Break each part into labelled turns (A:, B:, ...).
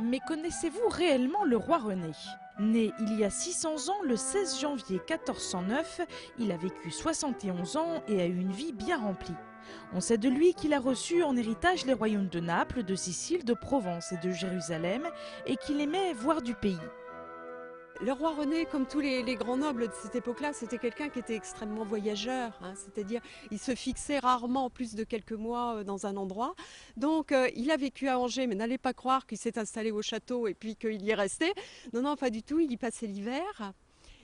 A: Mais connaissez-vous réellement le roi René? Né il y a 600 ans, le 16 janvier 1409, il a vécu 71 ans et a eu une vie bien remplie. On sait de lui qu'il a reçu en héritage les royaumes de Naples, de Sicile, de Provence et de Jérusalem, et qu'il aimait voir du pays.
B: Le roi René, comme tous les grands nobles de cette époque-là, c'était quelqu'un qui était extrêmement voyageur, c'est-à-dire il se fixait rarement plus de quelques mois dans un endroit. Donc il a vécu à Angers, mais n'allez pas croire qu'il s'est installé au château et puis qu'il y est resté. Non, non, pas du tout, il y passait l'hiver.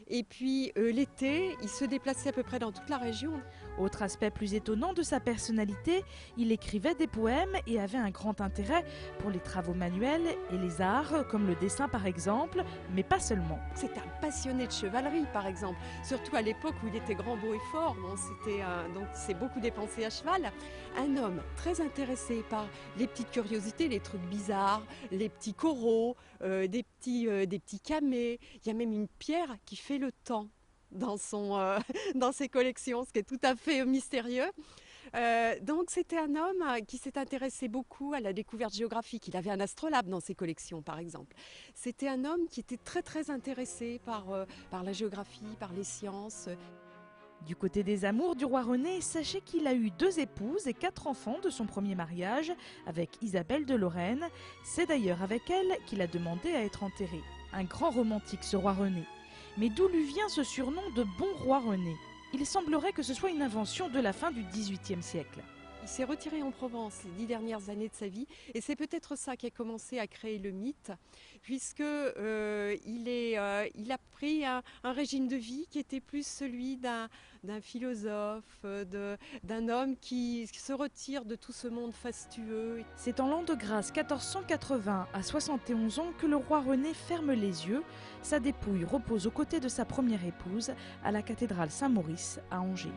B: Et puis l'été, il se déplaçait à peu près dans toute la région.
A: Autre aspect plus étonnant de sa personnalité, il écrivait des poèmes et avait un grand intérêt pour les travaux manuels et les arts, comme le dessin par exemple, mais pas seulement.
B: C'est un passionné de chevalerie par exemple, surtout à l'époque où il était grand, beau et fort. Bon, donc il s'est beaucoup dépensé à cheval. Un homme très intéressé par les petites curiosités, les trucs bizarres, les petits coraux, des petits camées. Il y a même une pierre qui fait le temps dans ses collections, ce qui est tout à fait mystérieux. Donc c'était un homme qui s'est intéressé beaucoup à la découverte géographique. Il avait un astrolabe dans ses collections par exemple. C'était un homme qui était très très intéressé par la géographie, par les sciences.
A: Du côté des amours du roi René, sachez qu'il a eu 2 épouses et 4 enfants de son premier mariage avec Isabelle de Lorraine. C'est d'ailleurs avec elle qu'il a demandé à être enterré. Un grand romantique, ce roi René. Mais d'où lui vient ce surnom de bon roi René? Il semblerait que ce soit une invention de la fin du XVIIIe siècle.
B: Il s'est retiré en Provence les 10 dernières années de sa vie et c'est peut-être ça qui a commencé à créer le mythe, puisque il a pris un régime de vie qui était plus celui d'un philosophe, d'un homme qui se retire de tout ce monde fastueux.
A: C'est en l'an de grâce 1480, à 71 ans, que le roi René ferme les yeux. Sa dépouille repose aux côtés de sa première épouse à la cathédrale Saint-Maurice à Angers.